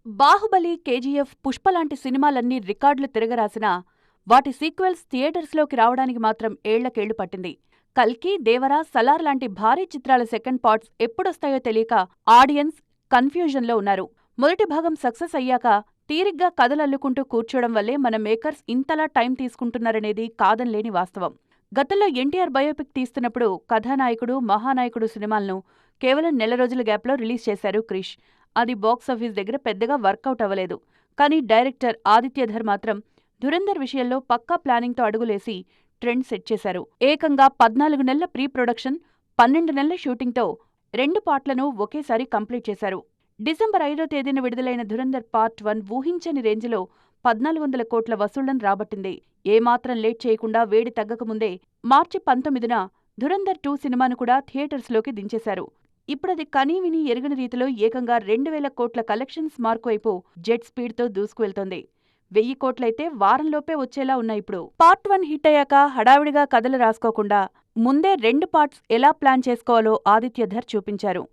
Baahubali, KGF, Pushpa లాంటి సినిమాలన్నీ రికార్డులు తిరగరాసినా వాటి సీక్వెల్స్ థియేటర్స్లోకి రావడానికి మాత్రం ఏళ్లకేళ్లు పట్టింది. కల్కి, దేవర, సలార్ లాంటి భారీ చిత్రాల సెకండ్ పార్ట్స్ ఎప్పుడొస్తాయో తెలియక ఆడియన్స్ కన్ఫ్యూజన్లో ఉన్నారు. మొదటి భాగం సక్సెస్ అయ్యాక తీరిగ్గా కథలల్లుకుంటూ కూర్చోవడం వల్లే మన మేకర్స్ ఇంతలా టైం తీసుకుంటున్నారనేది కాదనలేని వాస్తవం. గతంలో ఎన్టీఆర్ బయోపిక్ తీస్తున్నప్పుడు కథానాయకుడు, మహానాయకుడు సినిమాలను కేవలం నెల రోజుల గ్యాప్లో రిలీజ్ చేశారు క్రిష్. అది బాక్సాఫీస్ దగ్గర పెద్దగా వర్కౌట్ అవ్వలేదు. కానీ డైరెక్టర్ ఆదిత్యధర్ మాత్రం ధురంధర్ విషయంలో పక్కా ప్లానింగ్తో అడుగులేసి ట్రెండ్ సెట్ చేశారు. ఏకంగా 14 నెలల ప్రీ ప్రొడక్షన్, 12 నెలల షూటింగ్తో 2 పార్ట్లను ఒకేసారి కంప్లీట్ చేశారు. డిసెంబర్ 5వ తేదీన విడుదలైన ధురంధర్ పార్ట్ 1 ఊహించని రేంజ్లో 1400 కోట్ల వసూళ్లను రాబట్టింది. ఏమాత్రం లేట్ చేయకుండా వేడి తగ్గకముందే మార్చి 19న ధురంధర్ 2 సినిమాను కూడా థియేటర్స్లోకి దించేశారు. ఇప్పుడది కనీవినీ ఎరుగని రీతిలో ఏకంగా 2000 కోట్ల కలెక్షన్స్ మార్క్ వైపు జెట్ స్పీడ్తో దూసుకువెళ్తోంది. 1000 కోట్లయితే వారంలోపే వచ్చేలా ఉన్నాయిప్పుడు. పార్ట్ 1 హిట్ అయ్యాక హడావిడిగా కథలు రాసుకోకుండా ముందే 2 పార్ట్స్ ఎలా ప్లాన్ చేసుకోవాలో ఆదిత్యధర్ చూపించారు.